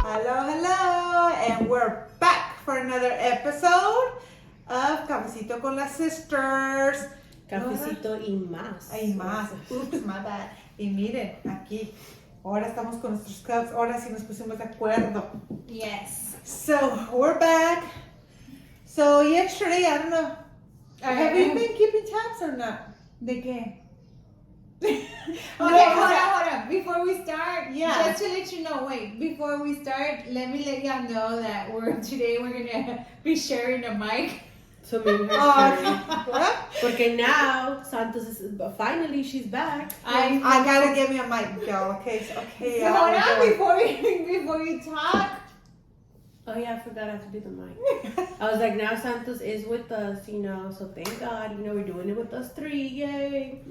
Hello, and we're back for another episode of Cafecito con las Sisters. Cafecito y más. Y más. Oops, my bad. Y miren, aquí, ahora estamos con nuestros cups, ahora sí nos pusimos de acuerdo. Yes. So, we're back. So, yesterday, I don't know, have you been keeping tabs or not? ¿De qué? Okay, hold on. Before we start, Yeah. just to let you know, before we start, let me let y'all know that today we're gonna be sharing a mic. So me and her Oh, what? Porque now Santos is finally she's back. I gotta give me a mic, y'all. Okay, okay. So hold on before you talk. Oh yeah, I forgot I have to do the mic. I was like, now Santos is with us, so thank God, we're doing it with us three, yay.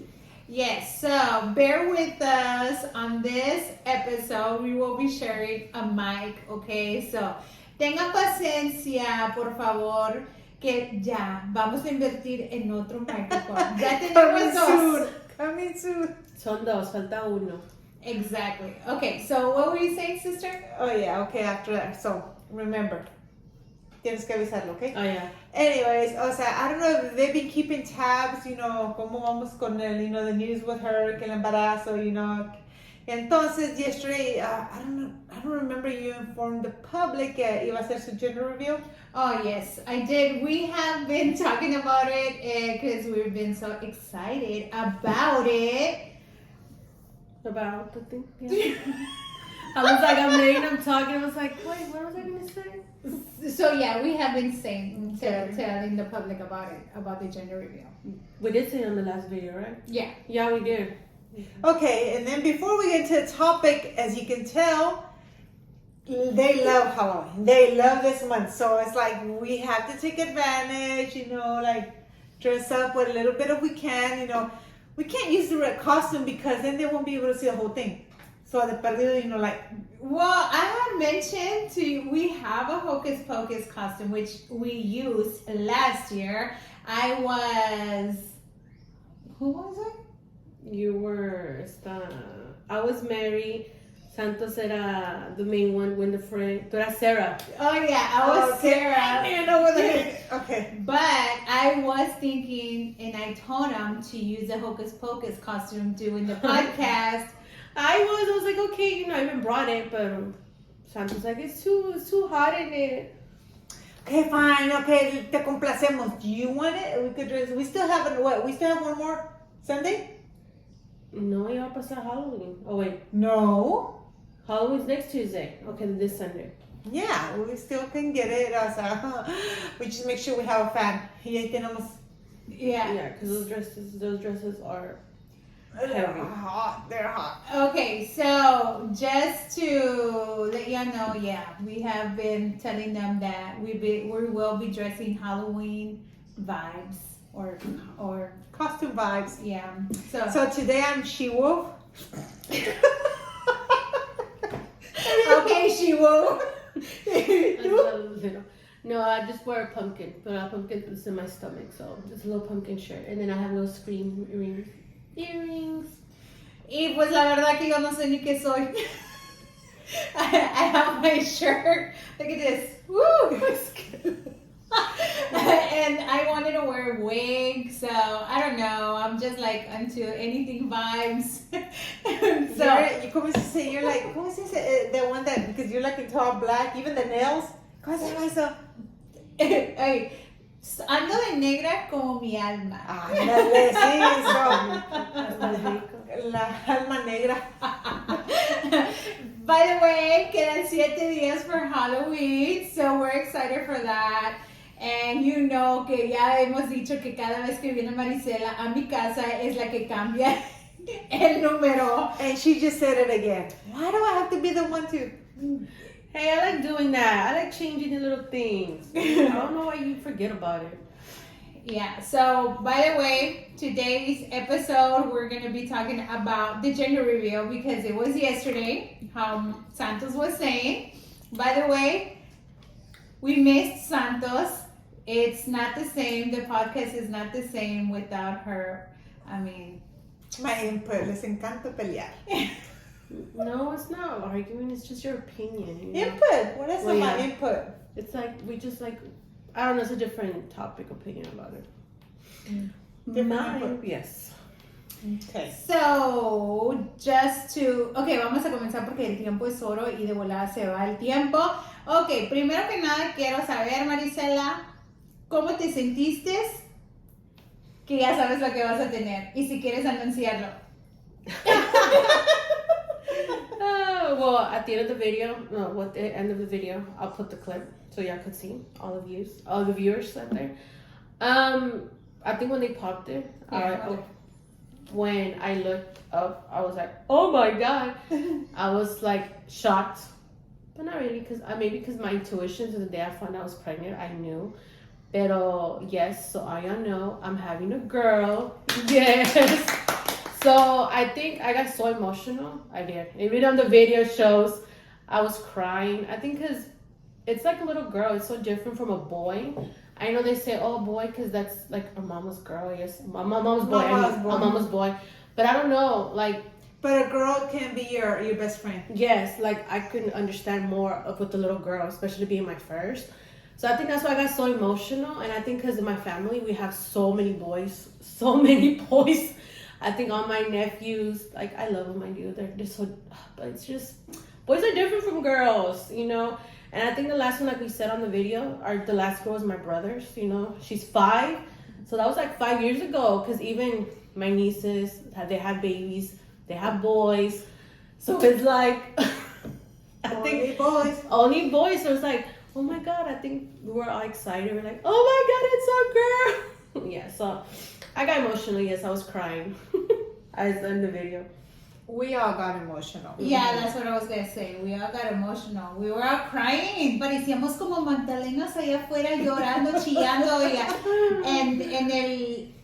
Yes, so bear with us on this episode. We will be sharing a mic, okay? So tengan paciencia, por favor, que ya vamos a invertir en otro micrófono. Ya tenemos dos. Coming soon. Son dos, falta uno. Exactly. Okay, so what were you saying, sister? Oh yeah, okay, after that. So, remember, tienes que avisarlo, okay? Oh yeah. Anyways, o sea, I don't know if they've been keeping tabs, cómo vamos con el, the news with her, que el embarazo, Entonces, yesterday, I don't remember you informed the public que iba a hacer su gender reveal. Oh, yes, I did. We have been talking about it because we've been so excited about it. About the thing, yeah. I was like, I'm talking, I was like, wait, what was I going to say? So, yeah, we have been telling the public about it, about the gender reveal. We did say on the last video, right? Yeah. Yeah, we did. Okay, and then before we get into the topic, as you can tell, they love Halloween. They love this month. So it's like we have to take advantage, dress up with a little bit of we can, We can't use the red costume because then they won't be able to see the whole thing. So de perdido, Well, I had mentioned to you, we have a Hocus Pocus costume, which we used last year. Who was it? You were, I was Mary, Santos era the main one, Winifred, tú eras Sarah. Oh yeah, I was Sarah. I didn't know whether okay. But I was thinking, and I told him to use the Hocus Pocus costume doing the podcast. I was like, okay, I even brought it, but Santos like, it's too hot in it. Okay, fine. Okay, te complacemos. Do you want it? We still have what? We still have one more Sunday? No, ya va a pasar Halloween. Oh wait, No. Halloween's next Tuesday. Okay, this Sunday. Yeah, we still can get it. O sea, we just make sure we have a fan. Y ahí tenemos. Yeah, because those dresses are heavy. Hot. They're hot. Okay, so just to let y'all know, we have been telling them that we will be dressing Halloween vibes or Costume vibes. yeah. So today I'm She-Wolf. Okay, She-Wolf. No, I just wear a pumpkin, but a pumpkin is in my stomach, so just a little pumpkin shirt, and then I have little scream earrings. Y pues la verdad que yo no sé ni qué soy. I have my shirt. Look at this. Woo! And I wanted to wear a wig, so I don't know. I'm just like into anything vibes. So ¿cómo se dice? You're like, ¿cómo se dice? The one that, because you're like into all black, even the nails. ¿Cómo se llama eso? Hey, ando de negra como mi alma. Ándale, sí, la alma negra. By the way, quedan 7 días for Halloween, so we're excited for that. And que ya hemos dicho que cada vez que viene Marisela a mi casa es la que cambia el número. And she just said it again. Why do I have to be the one to? Hey, I like doing that. I like changing the little things. I don't know why you forget about it. Yeah, so by the way, today's episode, we're going to be talking about the gender reveal because it was yesterday, how Santos was saying. By the way, we missed Santos. It's not the same. The podcast is not the same without her. I mean, my input. Les encanta pelear. No, it's not arguing. It's just your opinion. You know? Input. What is Well, my yeah. input? It's like we just like I don't know. It's a different topic opinion about it. Different Mine, input. yes. Okay. So, just to... Ok, vamos a comenzar porque el tiempo es oro y de volada se va el tiempo. Ok, primero que nada quiero saber, Marisela, ¿cómo te sentiste? Que ya sabes lo que vas a tener y si quieres anunciarlo. Well, at the end of the video, no, at the end of the video, I'll put the clip so y'all could see all the viewers out there. I think when they popped it, when I looked up, I was like, oh my god. I was like shocked, but not really, because my intuition to the day I found out I was pregnant, I knew. Pero yes, so all y'all know I'm having a girl. Yes. So I think I got so emotional. I did. Even on the video shows, I was crying. I think because it's like a little girl. It's so different from a boy. I know they say, oh, boy, because that's like a mama's girl. Yes, my mama's boy. A mama's boy. But I don't know, like. But a girl can be your best friend. Yes, like I couldn't understand more of with the little girl, especially being my first. So I think that's why I got so emotional. And I think because of my family, we have so many boys. I think all my nephews, like I love them, I do. They're so, but it's just, boys are different from girls, you know. And I think the last one, like we said on the video, the last girl was my brother's, you know. She's 5. So that was like 5 years ago. Because even my nieces, they have babies. They have boys. So it's like, only boys. So it's like, oh my God, I think we were all excited. We're like, oh my God, it's a girl. Yeah, so I got emotional. Yes, I was crying. I was in the video. We all got emotional. Yeah, that's what I was gonna say. We all got emotional. We were all crying. Parecíamos como Magdalenas allá afuera llorando, chillando.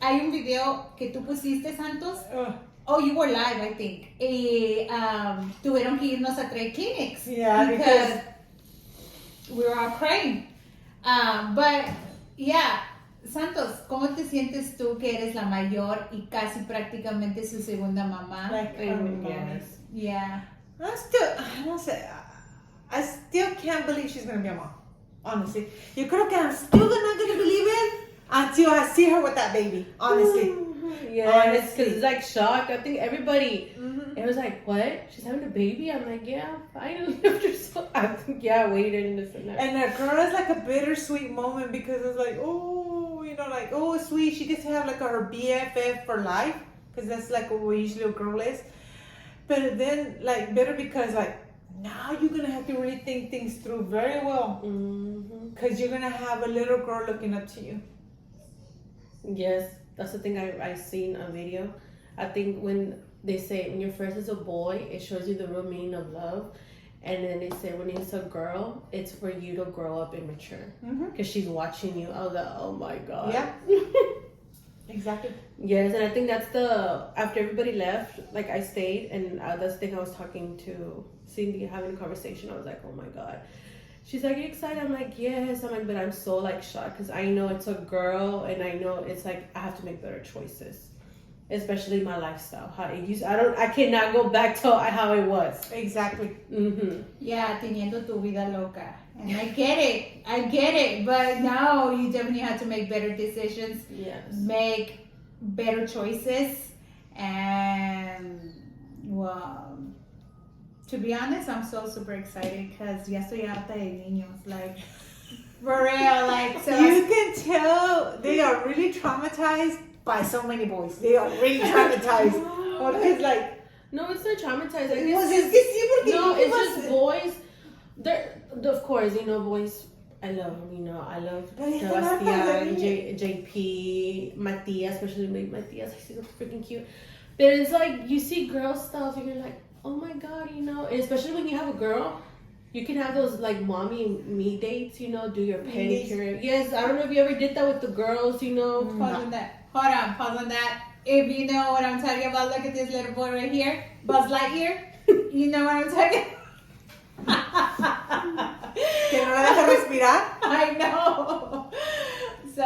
Hay un video que tú pusiste, Santos. Oh, you were live, I think. Tuvieron que irnos a 3 clinics. Yeah, because we were all crying. But yeah, Santos, ¿cómo te sientes tú que eres la mayor y casi prácticamente su segunda mamá? Like, Yes. Yeah. I still can't believe she's gonna be a mom. Honestly, yo creo que I'm still not gonna believe it until I see her with that baby. Honestly. Yes, because it's like shock. I think everybody, it was like, what? She's having a baby? I'm like, yeah, finally. After so, I think, yeah, I waited and this and that. And the girl is like a bittersweet moment because it's like, oh, you know, like, oh, sweet. She gets to have like her BFF for life because that's like what usually a girl is. But then, like, bitter because, like, now you're going to have to really think things through very well because you're going to have a little girl looking up to you. Yes. That's the thing I seen on video. I think when they say when your first is a boy, it shows you the real meaning of love. And then they say when it's a girl, it's for you to grow up and mature. Because she's watching you. I was like, oh my God. Yeah. Exactly. Yes, and I think that's after everybody left, like I stayed. And that's the thing I was talking to Cindy, having a conversation. I was like, oh my God. She's like, are you excited? I'm like, yes. I'm like, but I'm so like shocked because I know it's a girl and I know it's like I have to make better choices, especially my lifestyle. How it used, I cannot go back to how it was. Exactly. Yeah, teniendo tu vida loca. And I get it. But now you definitely have to make better decisions. Yes. Make better choices. And, well, to be honest, I'm so super excited because ya estoy harta de niños. Like, for real. Like, so you can tell they are really traumatized by so many boys. They are really traumatized. Because, like, no, it's not traumatized. It's just boys. They're, of course, you know, boys. I love them, you know. I love Sebastian, JP, Matias, especially Matias. He's so freaking cute. But it's like you see girl stuff and you're like, oh my God, you know. And especially when you have a girl, you can have those like mommy and me dates, you know, do your pedicure. Yes, I don't know if you ever did that with the girls, you know. Pause on that. If you know what I'm talking about, look at this little boy right here, Buzz Lightyear. You know what I'm talking Que no la deja respirar. I know. So,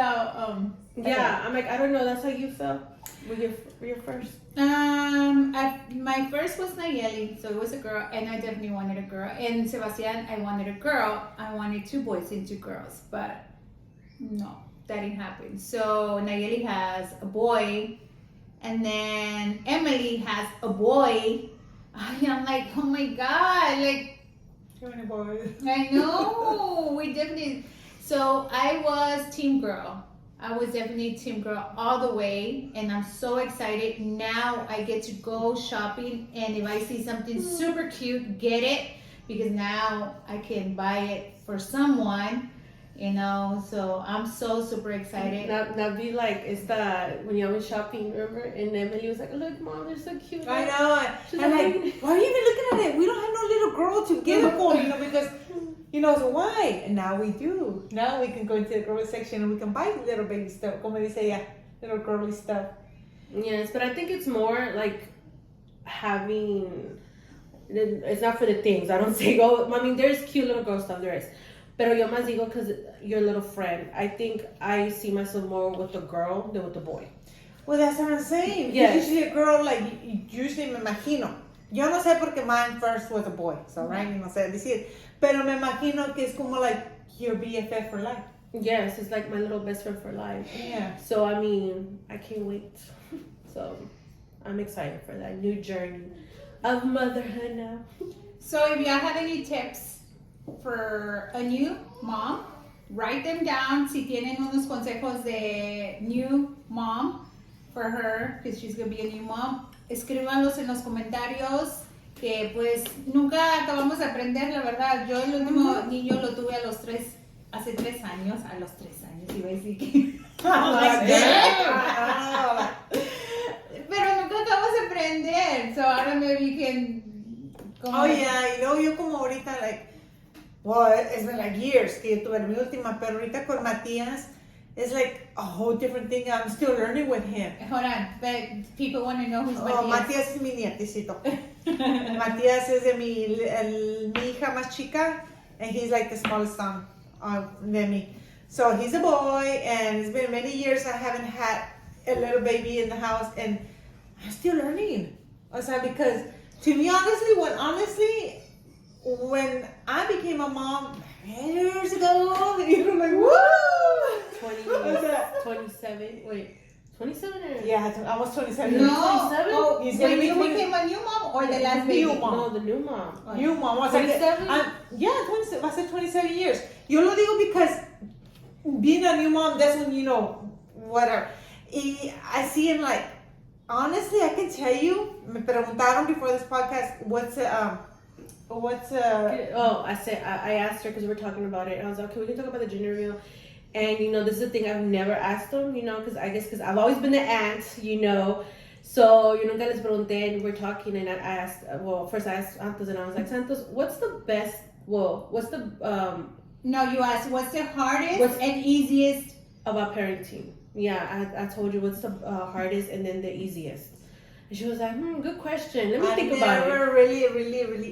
Yeah, I'm like, I don't know. That's how you felt with your first. My first was Nayeli, so it was a girl, and I definitely wanted a girl. And Sebastian, I wanted a girl. I wanted 2 boys and 2 girls, but no, that didn't happen. So Nayeli has a boy, and then Emily has a boy. I'm like, oh my god, like Too many boys. I know. We definitely. So I was team girl. I was definitely team girl all the way, and I'm so excited. Now I get to go shopping, and if I see something super cute, get it, because now I can buy it for someone, you know. So I'm so super excited. Now be like, it's that when you went shopping, remember? And Emily was like, look, Mom, they're so cute. I know. She's I'm like, like, why are you even looking at it? We don't have no little girl to get it for, because, so why? And now we do. Now we can go into the girl section and we can buy little baby stuff. Como dice ella, little girly stuff. Yes, but I think it's more like having. It's not for the things. I don't say go. I mean, there's cute little girl stuff. There is. Pero yo más digo because you're a little friend. I think I see myself more with the girl than with the boy. Well, that's what I'm saying. Yes. Usually a girl, like, usually me imagino. Yo no sé porque mine first was a boy, so right, no sé decir. Pero me imagino que es como like your BFF for life. Yes, it's like my little best friend for life. Yeah. So I mean, I can't wait. So I'm excited for that new journey of motherhood now. So if y'all have any tips for a new mom, write them down. Si tienen unos consejos de new mom for her, because she's gonna be a new mom, escríbanlos en los comentarios. Que pues nunca acabamos de aprender, la verdad. Yo el último niño lo tuve hace 3 años. A los 3 años iba a decir que. Pero nunca acabamos de aprender. So ahora me vi que. Oh yeah, yo como ahorita, like, well, it's been like years que yo tuve mi última, pero ahorita con Matías, it's like a whole different thing. I'm still learning with him. Hold on, but people want to know who's Oh, Matías. Matías es mi nietecito. Matías es de mi hija más chica, and he's like the smallest son de me. So he's a boy, and it's been many years I haven't had a little baby in the house, and I'm still learning. O sea, because to me, honestly, when I became a mom years ago, like, woo! 27. Wait, 27 or? Yeah, I was 27. No, 27? oh, He's when gonna be you 20. became a new mom or the last New baby? mom. No, the new mom. New mom. I was like, 27? yeah, 27. I said 27 years. Yo lo digo because being a new mom, that's when, whatever. I see him like, honestly, I can tell you, me preguntaron before this podcast, I asked her because we were talking about it. And I was like, okay, we can talk about the gender reveal. And, this is the thing I've never asked them, because I've always been the aunt, So, nunca les pregunté, and we're talking, and I asked, first I asked Santos, and I was like, Santos, what's the best, No, you asked what's the hardest and easiest about parenting? Yeah, I told you what's the hardest and then the easiest. And she was like, good question. Let me think about it. I never really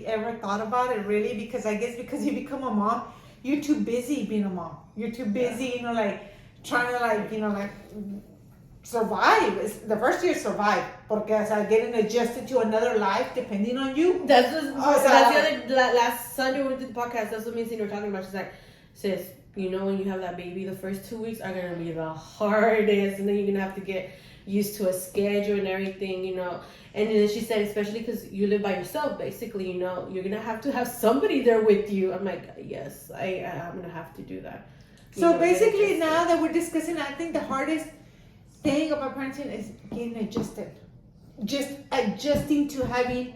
ever thought about it, really, because I guess because you become a mom, you're too busy being a mom. You're too busy, trying to, survive. The first year, survive. Porque, getting adjusted to another life depending on you. That's last Sunday we did the podcast. That's what me and Cindy were talking about. She's like, sis, when you have that baby, the first 2 weeks are going to be the hardest. And then you're going to have to get used to a schedule and everything, And then she said, especially because you live by yourself, basically, you're going to have somebody there with you. I'm like, yes, I'm going to have to do that. So basically, now that we're discussing, I think the hardest thing about parenting is getting adjusted. Just adjusting to having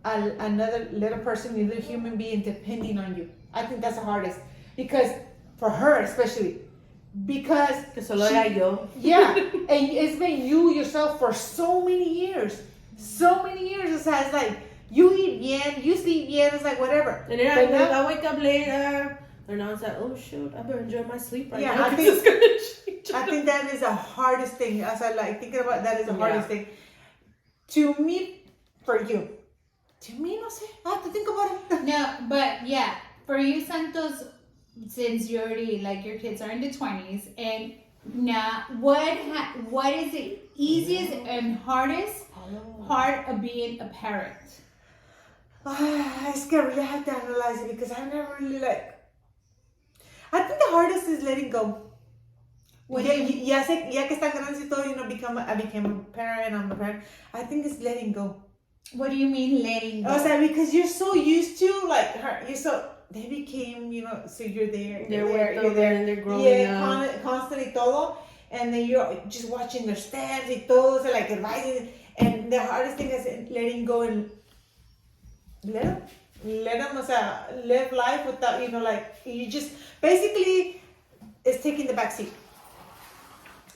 another little person, another human being depending on you. I think that's the hardest. Because, for her especially, because... Que solo era yo. Yeah, and it's been you yourself for so many years. It's like, you eat bien, you sleep bien, it's like whatever. And then I wake up later, and I was like, oh shoot, I better enjoy my sleep right now. I think that is the hardest thing. As I like thinking about that is the hardest thing. To me, for you. To me, no sé. I have to think about it. No, but yeah, for you, Santos, since you already, your kids are in the 20s, and Now, what is the easiest and hardest part of being a parent? Es que I really have to analyze it because I never really I think the hardest is letting go. Ya que están grandes y todo, I became a parent, I'm a parent. I think it's letting go. What do you mean letting go? O sea, because you're so used to they became, so you're there. You're there and they're growing up. Constantly todo. And then you're just watching their steps y todo, so advising. And the hardest thing is letting go and let them, live life without, you just, basically, it's taking the back seat.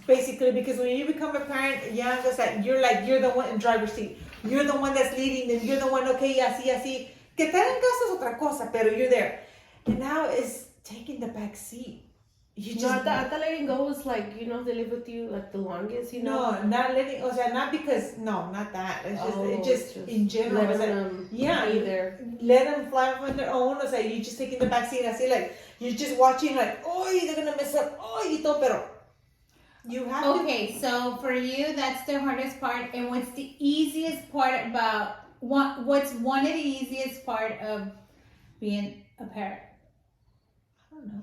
Basically, because when you become a parent, you're the one in driver's seat. You're the one that's leading them. You're the one, okay, así. Que te hagan caso es otra cosa, pero you're there. And now it's taking the back seat. You just... I thought letting go was they live with you the longest, No, not letting, not because, no, not that. It's just in general. Let them be there. Let them fly on their own. You're just taking the back seat. You're just watching oh, they're going to mess up. Oh, y todo, pero you have to. Okay, so for you, that's the hardest part. And what's the easiest part about, what's one of the easiest part of being a parent? I don't know.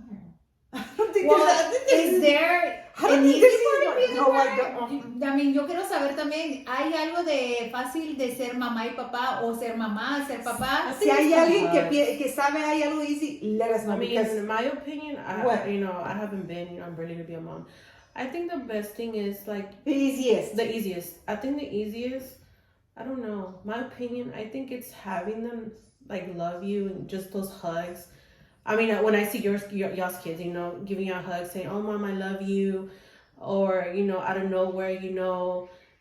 I don't think is there an easy part of being a parent? No. I mean, yo quiero saber también, ¿hay algo de fácil de ser mamá y papá o ser mamá, ser papá? Si hay alguien que sabe hay algo easy, let us know. I mean, in my opinion, I haven't been, I'm ready to be a mom. I think the best thing is the easiest. The easiest. I think the easiest, I don't know, my opinion, I think it's having them love you and just those hugs. I mean, when I see y'all's kids, giving you a hug, saying, "Oh, mom, I love you," or out of nowhere,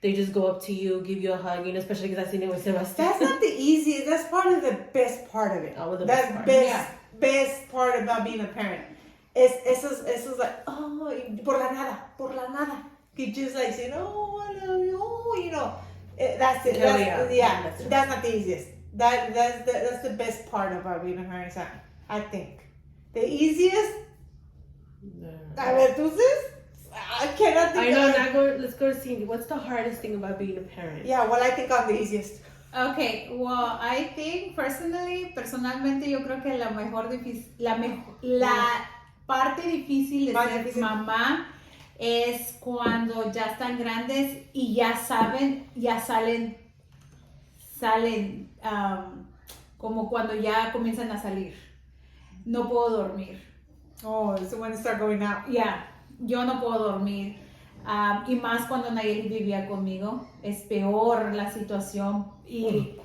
they just go up to you, give you a hug, especially because I've seen it with Sebastian. That's not the easiest. That's part of the best part of it. Oh, the That's best part about being a parent. Esos oh, por la nada. You just saying, "Oh, I love you," oh, that's it. That's not the easiest. That's the best part about being a parent. I think the easiest. A ver, tú I cannot think. I know. Let's go to Cindy. What's the hardest thing about being a parent? Yeah, well, I think I'm the easiest. Okay, well, I think personalmente, yo creo que la parte difícil de ser mamá es cuando ya están grandes y ya salen como cuando ya comienzan a salir. No puedo dormir. Oh, so when they start going out. Yeah, yo no puedo dormir. Y más cuando Nayeli vivía conmigo. Es peor la situación. Y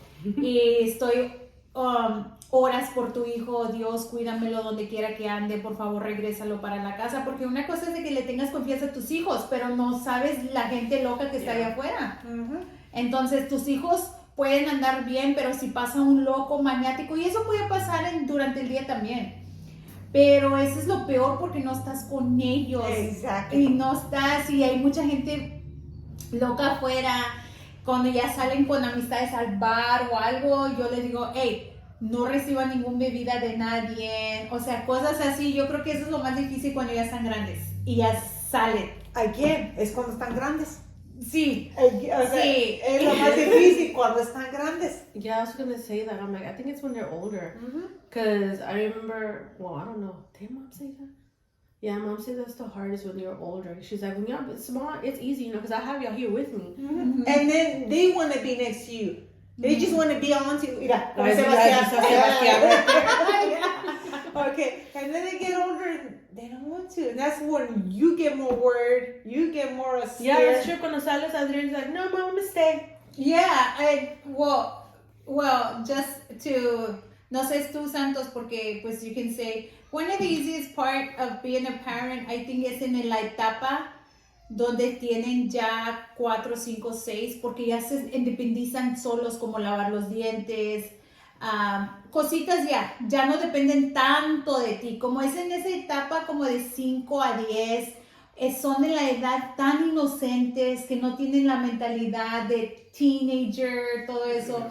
estoy horas por tu hijo. Dios, cuídamelo donde quiera que ande. Por favor, regrésalo para la casa. Porque una cosa es de que le tengas confianza a tus hijos, pero no sabes la gente loca que está allá afuera. Mm-hmm. Entonces, tus hijos pueden andar bien, pero si pasa un loco maniático, y eso puede pasar durante el día también, pero eso es lo peor porque no estás con ellos. Exacto. Y no estás, y hay mucha gente loca afuera. Cuando ya salen con amistades al bar o algo, yo les digo, hey, no reciba ninguna bebida de nadie, o sea, cosas así. Yo creo que eso es lo más difícil cuando ya están grandes y ya salen. Again, es cuando están grandes. Sí, sí. Es lo más difícil cuando están grandes. Yeah, I was gonna say that. I'm I think it's when they're older. Because I remember, I don't know. Did mom say that? Yeah, mom said that's the hardest when you're older. She's like, when you're small, it's easy, because I have y'all here with me. Mm-hmm. And then they want to be next to you. They just want to be on to you. Mira, okay, and then they get older and they don't want to. And that's when you get more worried, you get more scared. Yeah, that's true. Cuando sales, Adrian's like, no, mom, I'm gonna stay. Yeah, well, just to, no sé tú, Santos, porque pues you can say, one of the easiest part of being a parent, I think, es en la etapa donde tienen ya 4, 5, 6, porque ya se independizan solos, como lavar los dientes, cositas ya no dependen tanto de ti, como es en esa etapa como de 5 a 10, son de la edad tan inocentes que no tienen la mentalidad de teenager, todo eso.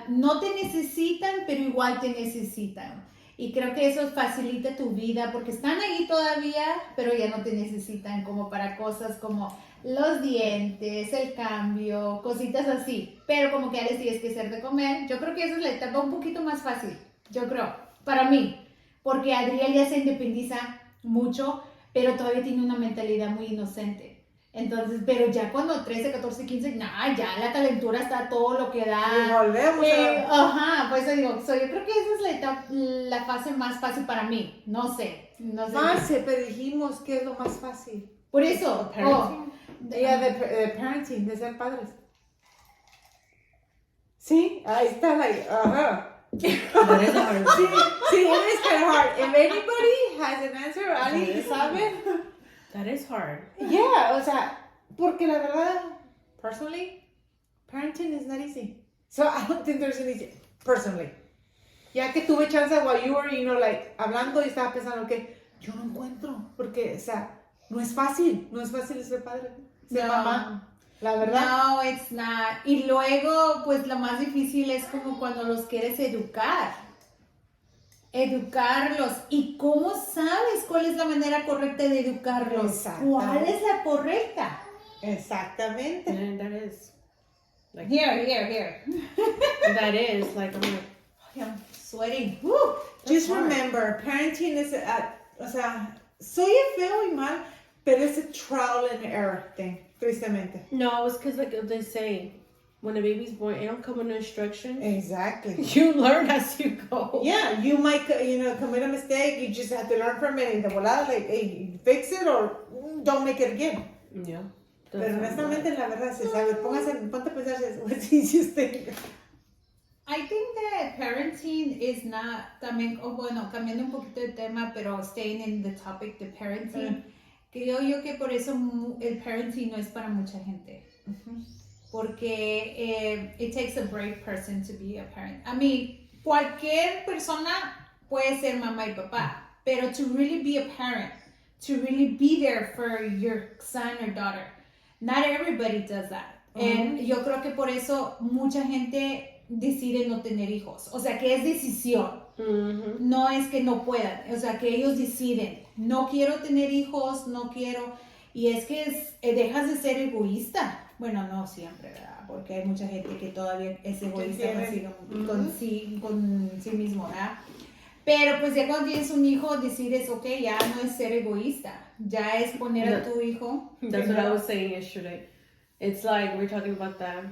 No te necesitan, pero igual te necesitan. Y creo que eso facilita tu vida porque están ahí todavía, pero ya no te necesitan como para cosas como los dientes, el cambio, cositas así. Pero como que ya les tienes que hacer de comer. Yo creo que esa es la etapa un poquito más fácil, yo creo, para mí. Porque Adriel ya se independiza mucho, pero todavía tiene una mentalidad muy inocente. Entonces, pero ya cuando 13, 14, 15, nah, ya la calentura está todo lo que da. Y volvemos Ajá, pues digo, yo creo que esa es la etapa, la fase más fácil para mí. No sé. Marce, pero dijimos que es lo más fácil. Por eso, de parenting, de ser padres. Sí, ahí está, ajá. That is hard. Sí, it is kind of hard. If anybody has an answer, Ali, ¿sabe? That is hard. Yeah, o sea, porque la verdad, personally, parenting is not easy. So I don't think there's an easy, personally. Ya que tuve chance while you were, like, hablando y estaba pensando que yo no encuentro, porque, o sea, no es fácil ser padre, ser mamá. La verdad. No, it's not. Y luego, pues lo más difícil es como cuando los quieres educarlos. ¿Y cómo sabes cuál es la manera correcta de educarlos? Exacto. ¿Cuál es la correcta? Exactamente. And that is like Here. that is like I'm like I'm sweating. Woo, Just hard. remember, parenting is, o sea, soy feo y mal, pero es a trial and error thing, tristemente. no, it's because like they say when a baby's born, it don't come with no instructions. Exactly. You learn as you go. Yeah, you might, commit a mistake. You just have to learn from it. Y de volada, like, hey, fix it or don't make it again. Yeah. Pero honestamente, la verdad, se sabe. Ponte a pensar, what's the easiest thing? I think that parenting is not, también, bueno, cambiando un poquito de tema, pero staying in the topic de parenting, creo yo que por eso el parenting no es para mucha gente. Porque it takes a brave person to be a parent. I mean, cualquier persona puede ser mamá y papá, pero to really be a parent, to really be there for your son or daughter, not everybody does that. And yo creo que por eso mucha gente decide no tener hijos. O sea, que es decisión. No es que no puedan. O sea, que ellos deciden. No quiero tener hijos, no quiero. Y es que dejas de ser egoísta. Bueno, no siempre, ¿verdad? Porque hay mucha gente que todavía es egoísta con sí mismo, ¿verdad? Pero pues ya cuando tienes un hijo decides, ok, ya no es ser egoísta. Ya es poner a tu hijo. That's what I was saying yesterday. It's like we're talking about that,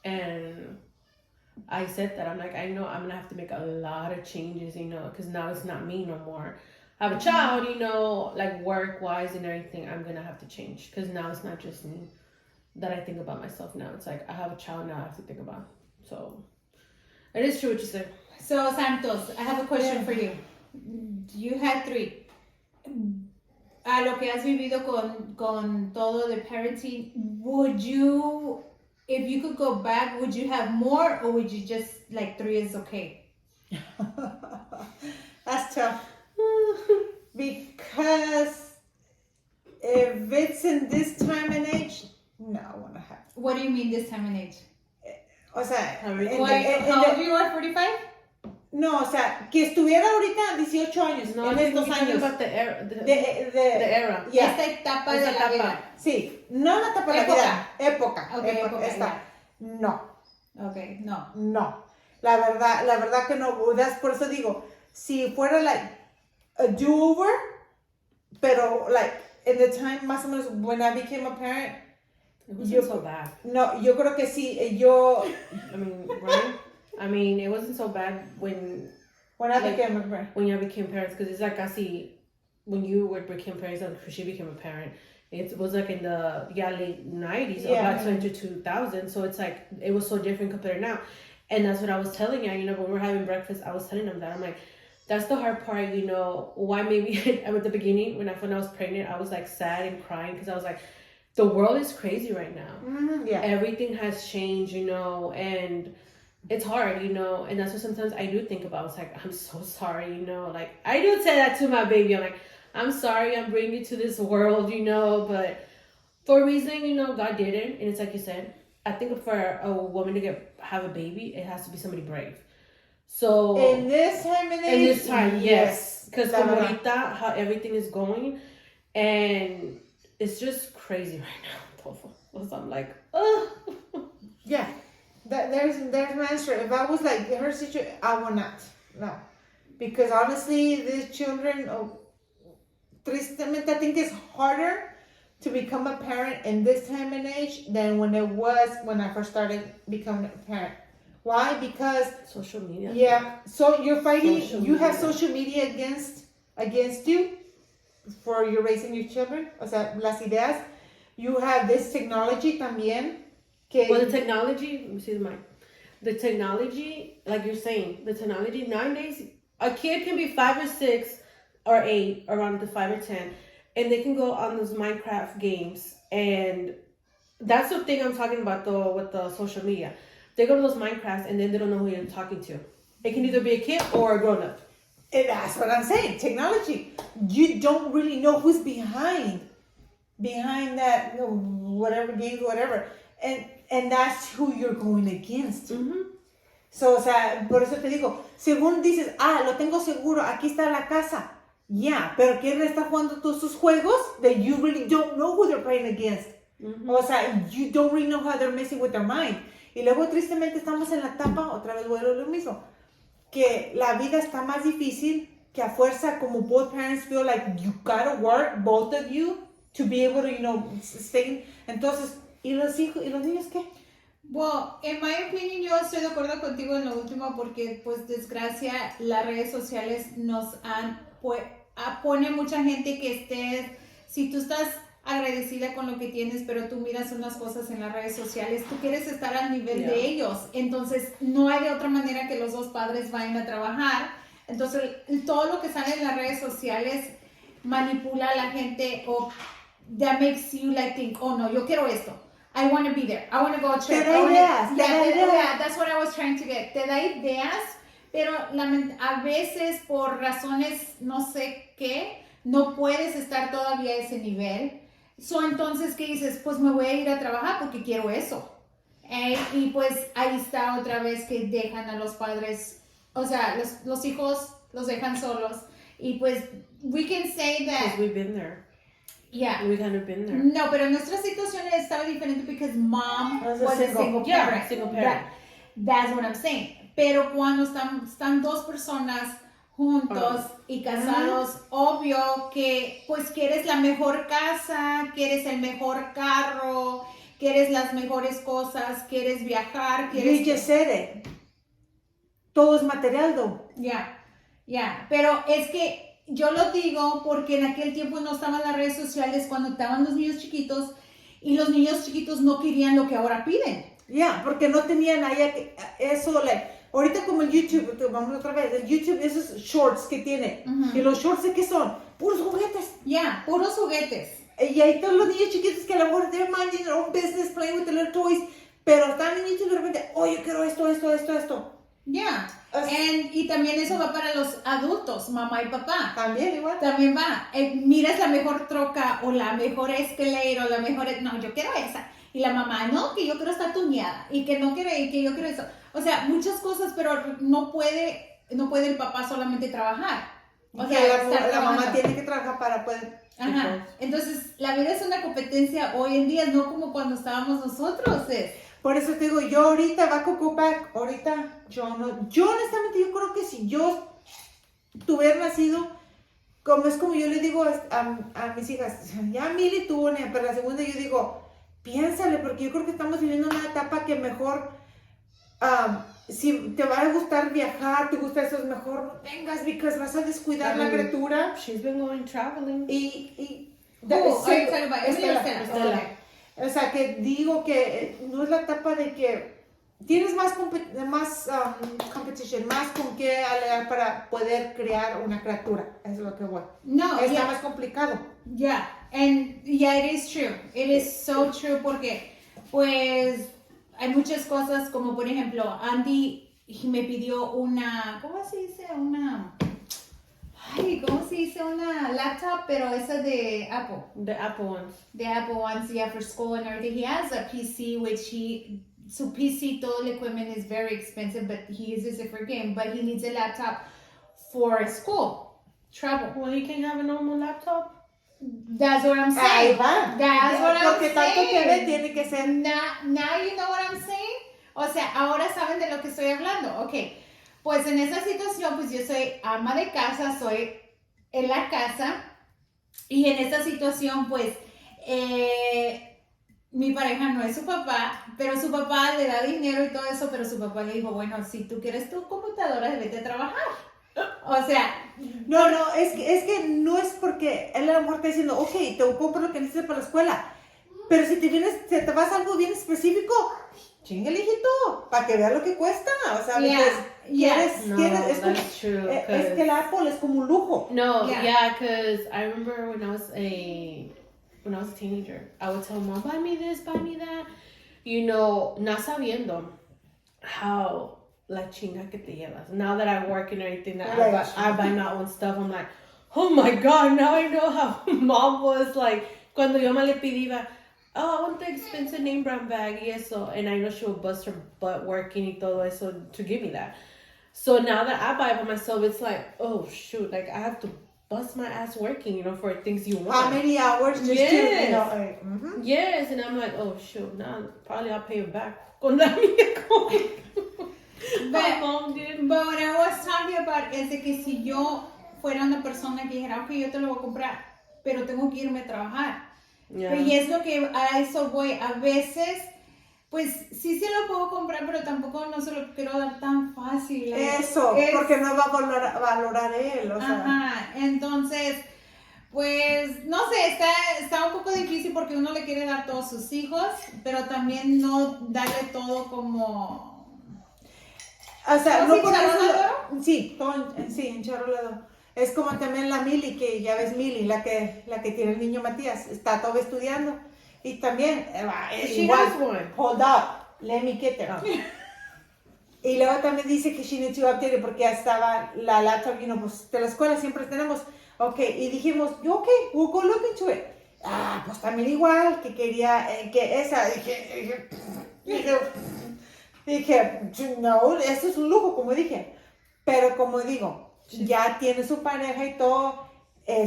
and I said that I'm like, I know I'm gonna have to make a lot of changes, because now it's not me no more. I have a child, like work-wise and everything. I'm gonna have to change because now it's not just me that I think about myself. Now it's like I have a child now I have to think about. So it is true what you said. So Santos, I have a question for you. You had 3. A lo que has vivido con todo the parenting, would you, if you could go back, would you have more or would you just like 3 is okay? That's tough. Because if it's in this time and age, no, I want to have. What do you mean this time and age? O sea, How old you are, 45? No, o sea, que estuviera ahorita 18 años, No, en estos años. about the era. The era. Yeah. Esta etapa de la vida. Sí, no la etapa de la vida. Época. Okay, época, esta. No, Okay, no. no. La verdad que no. Por eso digo, si fuera like a do-over, pero like in the time más o menos when I became a parent, It wasn't so bad. no, yo creo que sí, yo I mean, right? I mean, it wasn't so bad when I became a parent. when you became parents, because it's like casi when you became parents and she became a parent. It was like in the late 90s, about 2000. So it's like it was so different compared to now, and that's what I was telling you. When we were having breakfast, I was telling them that I'm like, that's the hard part. Why maybe at the beginning when I was pregnant, I was like sad and crying because I was like, the world is crazy right now. Mm-hmm, yeah. Everything has changed, and it's hard, and that's what sometimes I do think about. It's like, I'm so sorry, like I do say that to my baby. I'm like, I'm sorry I'm bringing you to this world, but for a reason, God did it. And it's like you said, I think for a woman to have a baby, it has to be somebody brave. So In this time and age, in this time, yes, because La verdad. ahorita how everything is going, and it's just crazy right now. Because I'm like, oh. Yeah, there's my answer. If I was like her situation, I would not. No, because honestly, these children, tristemente, I think it's harder to become a parent in this time and age than when it was when I first started becoming a parent. Why? Because Social media. yeah, so you're fighting. Social You have media. social media against you for you raising your children. O sea, las ideas. You have this technology también. Que Well, the technology, let me see the mic. The technology, like you're saying, the technology nowadays, a kid can be 5 or 6 or 8, around the 5 or 10, and they can go on those Minecraft games. And that's the thing I'm talking about though with the social media. They go to those Minecrafts and then they don't know who you're talking to. It can either be a kid or a grown up. And that's what I'm saying. Technology. You don't really know who's behind that, whatever games, whatever, and that's who you're going against. Mm-hmm. So, o sea, por eso te digo, según dices, lo tengo seguro, aquí está la casa. Yeah, pero ¿quién está jugando todos sus juegos that you really don't know who they're playing against? Mm-hmm. O sea, you don't really know how they're messing with their mind. Y luego, tristemente, estamos en la etapa, otra vez vuelvo a lo mismo, que la vida está más difícil, que a fuerza, como both parents feel like you gotta work, both of you, to be able to, stay. Entonces, ¿y los hijos, y los niños qué? Well, en my opinion, yo estoy de acuerdo contigo en lo último porque, pues, desgracia, las redes sociales nos pone mucha gente que si tú estás agradecida con lo que tienes, pero tú miras unas cosas en las redes sociales, tú quieres estar al nivel Yeah. de ellos. Entonces, no hay de otra manera que los dos padres vayan a trabajar. Entonces, todo lo que sale en las redes sociales manipula a la gente o that makes you like think, oh no, yo quiero esto. I want to be there. I want to go a trip. Te da ideas, Yeah, that's what I was trying to get. Te da ideas, pero a veces por razones no sé qué, no puedes estar todavía a ese nivel. Entonces, ¿qué dices? Pues me voy a ir a trabajar porque quiero eso. Y pues ahí está otra vez que dejan a los padres, o sea, los hijos los dejan solos. Y pues, we can say that... Because we've been there. Yeah. We kind of been there. No, pero nuestra situación estaba diferente because mom Was was a a single Yeah, parent. single parent. That's what I'm saying. Pero cuando están dos personas juntos y casados, obvio que pues quieres la mejor casa, quieres el mejor carro, quieres las mejores cosas, quieres viajar, You quieres... just said it. Todo es material, though. Ya, pero es que yo lo digo porque en aquel tiempo no estaban las redes sociales cuando estaban los niños chiquitos y los niños chiquitos no querían lo que ahora piden. Yeah, porque no tenían ahí eso, ahorita como el YouTube, vamos otra vez, el YouTube, esos shorts que tiene. Ujú. Y los shorts, ¿de qué son? Puros juguetes. Ya, puros juguetes. Y ahí todos los niños chiquitos que a lo mejor they're minding their own business, playing with the little toys, pero están en YouTube y de repente, yo quiero esto. Ya, Así- y también eso va para los adultos, mamá y papá. También igual. También va, miras la mejor troca o la mejor Escalade o la mejor, no, yo quiero esa. Y la mamá, no, que yo quiero estar tuneada y que no quiere, y que yo quiero eso. O sea, muchas cosas, pero no puede el papá solamente trabajar. O Que sea, la mamá trabajando. tiene que trabajar para poder. Ajá. Entonces, la vida es una competencia hoy en día, no como cuando estábamos nosotros. Por eso te digo, yo ahorita, back, ahorita, yo honestamente, yo creo que si yo tuviera nacido, como yo le digo a mis hijas, ya Mili tuvo una, pero la segunda yo digo, piénsale, porque yo creo que estamos viviendo una etapa que mejor, si te va a gustar viajar, te gusta eso, es mejor no tengas, porque vas a descuidar la criatura. She's been going traveling. Who are you talking about? Estela. Estela. O sea, que digo que no es la etapa de que tienes más competition, más con qué alegar para poder crear una criatura. Eso es lo que voy. No, Está yeah. más complicado. Yeah, and yeah, it is true. It is so true porque, pues, hay muchas cosas como, por ejemplo, Andy me pidió ¿cómo se dice? ¿Cómo se dice? Una laptop, pero esa de Apple. The Apple ones. The Apple ones, yeah, for school and everything. He has a PC, which su PC, todo el equipment is very expensive, but he uses it for game. But he needs a laptop for school, travel. Well, he can have a normal laptop. That's what I'm Ahí saying. va. That's what I'm Porque tanto que ve saying. tiene que ser. Now you know what I'm saying. O sea, ahora saben de lo que estoy hablando. Ok, pues en esa situación, pues yo soy ama de casa, soy en la casa. Y en esta situación, pues, mi pareja no es su papá, pero su papá le da dinero y todo eso, pero su papá le dijo, bueno, si tú quieres tu computadora, vete a trabajar. O sea, No, es que no es porque él a lo mejor está diciendo, ok, te compro lo que necesitas para la escuela. Pero si te vas a algo bien específico, chingale, hijito, para que veas lo que cuesta. O sea, No, es that's true. es que el Apple es como un lujo. No, Yeah. yeah, because I remember when I was a teenager, I would tell mom, buy me this, buy me that. You know, not sabiendo how la chinga que te llevas. Now that I work and everything, that I buy my own stuff, I'm like, oh my God, now I know how mom was like, cuando yo me le pedía, oh, I want the expensive name brand bag y eso, and I know she would bust her butt working y todo eso to give me that. So now that I buy it by myself, it's like, oh shoot, like I have to bust my ass working, you know, for things you want. How many hours just Yes. to, you know, like, mhm. Yes, and I'm like, oh shoot, now probably I'll pay it back. Con la mía con my mom did. but what I was talking about es de que si yo fuera una persona que dijera, ok, yo te lo voy a comprar, pero tengo que irme a trabajar. Yeah. Y es lo que a eso voy. A veces, pues sí se lo puedo comprar, pero tampoco no se lo quiero dar tan fácil. Eso, porque no va a valorar él, o sea. Ajá, entonces, pues, no sé, está un poco difícil porque uno le quiere dar todo a sus hijos, pero también no darle todo como... O sea, ¿Todo no por encharolado? eso. Sí, todo encharolado. Es como también la Mili, que ya ves Mili, la que tiene el niño Matías, está todo estudiando. Y también, She igual, has one. hold up, let me get there. Y luego también dice que she needs to update it porque ya estaba la laptop, you know, pues de la escuela siempre tenemos. Ok, y dijimos, ok, we'll go look into it. Ah, pues también igual, que quería, que esa, dije, no, eso es un lujo, como dije. Pero como digo, ya tiene su pareja y todo,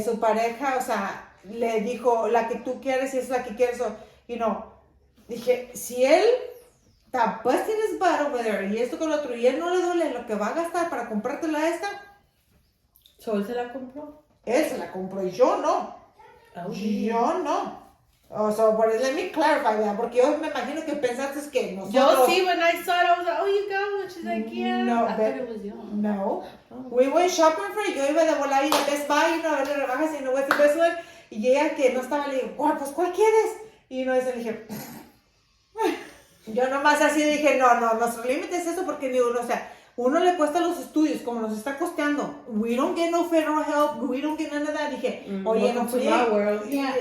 su pareja, o sea, le dijo, la que tú quieres es la que quieres, y no. Dije, si él está busting his butt over there y esto con lo otro, y él no le duele lo que va a gastar para comprártela esta, So, ¿él se la compró? él se la compró y yo no. Oh. Yo no. O sea, but let me clarify that, porque yo me imagino que pensaste que nosotros... Yo sí, when I saw it, I was like, oh, you got one. She's like, yeah. No, I but- thought it was yours. No. Oh. We went shopping for it. Yo iba de volar y de Best Buy y no, de rebajas y no, what's the best one? Y ella que no estaba, le digo, pues, ¿cuál quieres? Y no, eso le dije... Yo nomás así dije, no, nuestro límite es eso porque digo, no, o sea, uno le cuesta los estudios, como nos está costeando. We don't get no federal help, we don't get none of that. Dije, oye, no Welcome to fui. my world. Yeah.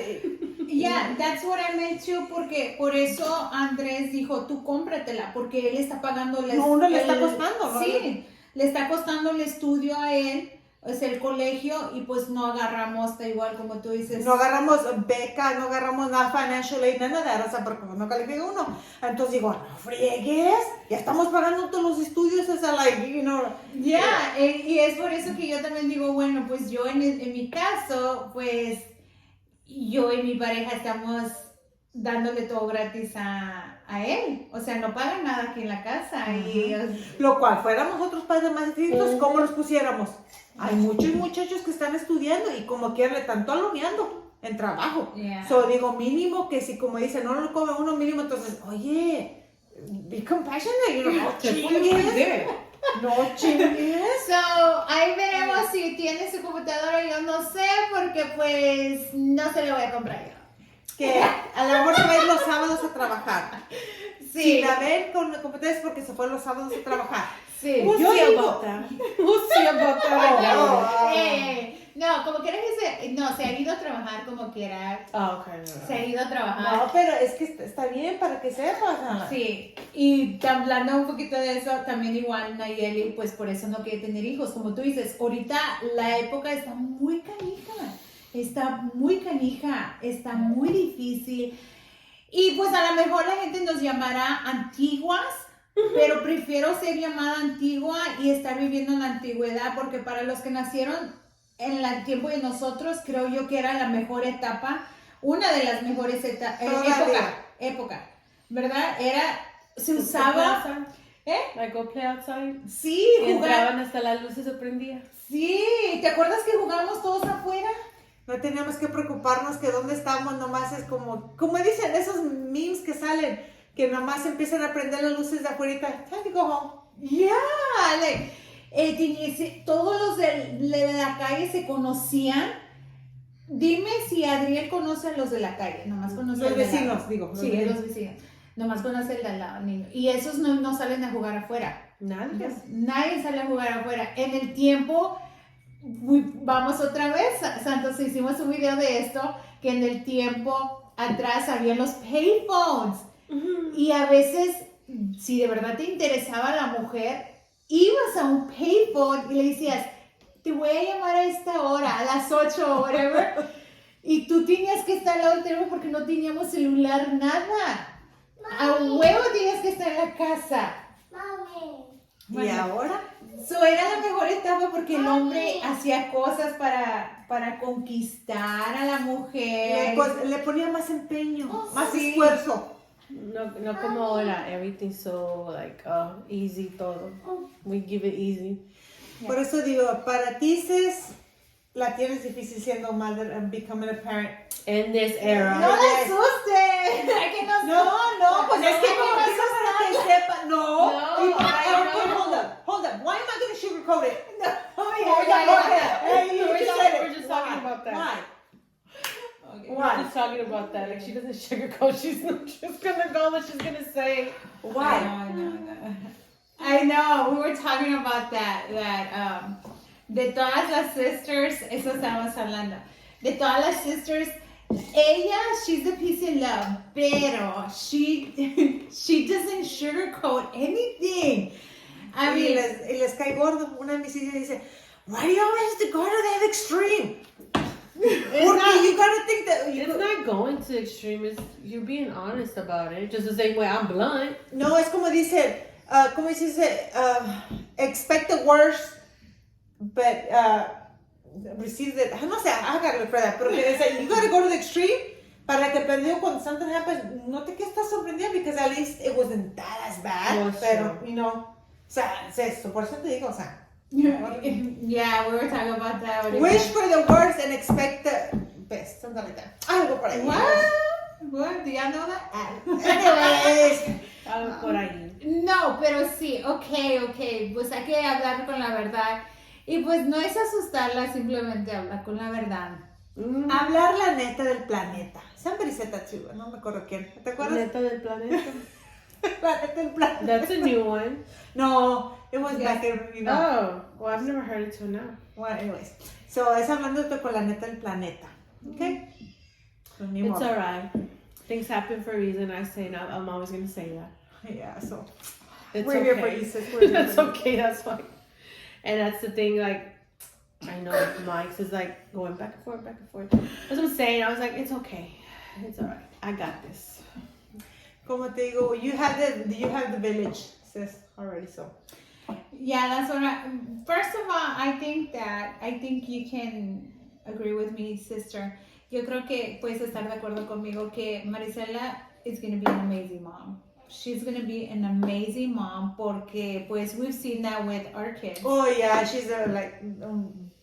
Yeah, that's what I meant too, porque por eso Andrés dijo, tú cómpratela, porque él está pagando No, uno le está costando, ¿no? Sí, le está costando el estudio a él, es el colegio, y pues no agarramos, da igual como tú dices. No agarramos beca, no agarramos nada financial aid, nada de that, o sea, porque no califica uno. Entonces digo, no friegues, ya estamos pagando todos los estudios, o sea, like, you know. Ya, y es por eso que yo también digo, bueno, pues yo en mi caso, pues yo y mi pareja estamos dándole todo gratis a él, o sea, no paga nada aquí en la casa. Y, Lo cual, fuéramos otros padres más estrictos, ¿cómo los pusiéramos? Hay muchos muchachos que están estudiando y como quieran le están taloneando en trabajo. Yeah. So, digo, mínimo que si como dicen, no lo come uno mínimo, entonces, oye, be compassionate, you know, no chingues, no chingues. So, ahí veremos si tiene su computadora, yo no sé, porque pues no se lo voy a comprar yo. Que a lo mejor se va a ir los sábados a trabajar. Sí. Si la ven con la computadora es porque se fue los sábados a trabajar. Sí. We'll Yo see digo- about that. We'll see about that. No, como quiera que se ha ido a trabajar como quiera, Oh, okay. No. se ha ido a trabajar. No, pero es que está bien para que sepas. Ana. Sí, y hablando un poquito de eso, también igual Nayeli, pues por eso no quiere tener hijos. Como tú dices, ahorita la época está muy canija, está muy difícil. Y pues a lo mejor la gente nos llamará antiguas, pero prefiero ser llamada antigua y estar viviendo en la antigüedad, porque para los que nacieron en el tiempo de nosotros, creo yo que era la mejor etapa, una de las mejores época, ¿verdad? Se usaba... Like go play outside. Sí, Entraban hasta las luces se prendía. Sí, ¿te acuerdas que jugábamos todos afuera? No teníamos que preocuparnos que dónde estamos, nomás es como dicen esos memes que salen, que nomás empiezan a prender las luces de afuera, time to go home. Yeah, todos los de la calle se conocían. Dime si Adriel conoce a los de la calle, nomás conoce Los al de al lado. vecinos, digo. Sí, los vecinos. Nomás conoce el de al lado, niño. Y esos no salen a jugar afuera. Nadie sale a jugar afuera. En el tiempo, vamos otra vez, Santos, hicimos un video de esto, que en el tiempo atrás había los payphones. Y a veces, si de verdad te interesaba la mujer, ibas a un payphone y le decías, te voy a llamar a esta hora, a las 8 o whatever. Y tú tenías que estar al lado del teléfono porque no teníamos celular, nada. A huevo tenías que estar en la casa. ¿Y ahora? Era la mejor etapa porque el hombre hacía cosas para conquistar a la mujer. Le ponía más empeño, más sí. esfuerzo. No como ahora, everything so like easy todo. We give it easy. Por eso digo, para ti, sis, la tienes difícil siendo mother and becoming a parent. In this era. No la asustes. No, pues es que como me digo para que sepa, No, hold up. Why am I going to sugarcoat it? We're just talking about that. Why? Okay. We're just talking about that. Like she doesn't sugarcoat. She's gonna go what she's gonna say. Why? No. I know. We were talking about that. De todas las sisters, eso estábamos hablando. De todas las sisters, she's a peace and love, pero she doesn't sugarcoat anything. I mean, y les cae gordo. Una de mis hijas dice, why do you always have to go to that extreme? Porque you gotta think that It's not going to the extreme. It's you're being honest about it. Just the same way I'm blunt. No, es como dice, expect the worst, but receive the, no sé, I gotta look for that, pero que dice, you gotta go to the extreme para que cuando something happens, no te quedes tan sorprendida, because at least it wasn't that as bad, No, pero, sure. you know, o sea, es esto, por eso te digo, o sea, yeah, we were talking about that. wish for the worst and expect the best, something like that. Algo por ahí. What? Do y'all know that? Anyways. Algo por ahí. No, pero sí, ok, pues hay que hablar con la verdad. Y pues no es asustarla, simplemente hablar con la verdad. Hablar la neta del planeta. Somebody said that too, no me acuerdo quién. ¿Te acuerdas? Neta del planeta. La neta del planeta. That's a new one. No, it was back in, you know. Oh, well, I've never heard it till now. Well, anyways. So, es hablando con la neta del planeta. Okay? So, ni It's modo. alright. Things happen for a reason. I say now. I'm always gonna say that. Yeah, so. It's We're okay. here for you, sis. We're here That's for you. okay. That's fine. And that's the thing. Like, I know Mike's is like going back and forth, back and forth. That's what I'm saying. I was like, it's okay. It's alright. I got this. Como te digo, you have the village, sis, already, so. Yeah, that's what first of all, I think you can agree with me, sister. Yo creo que puedes estar de acuerdo conmigo que Marisela is going to be an amazing mom. She's going to be an amazing mom porque, pues, we've seen that with our kids. Oh, yeah, she's a,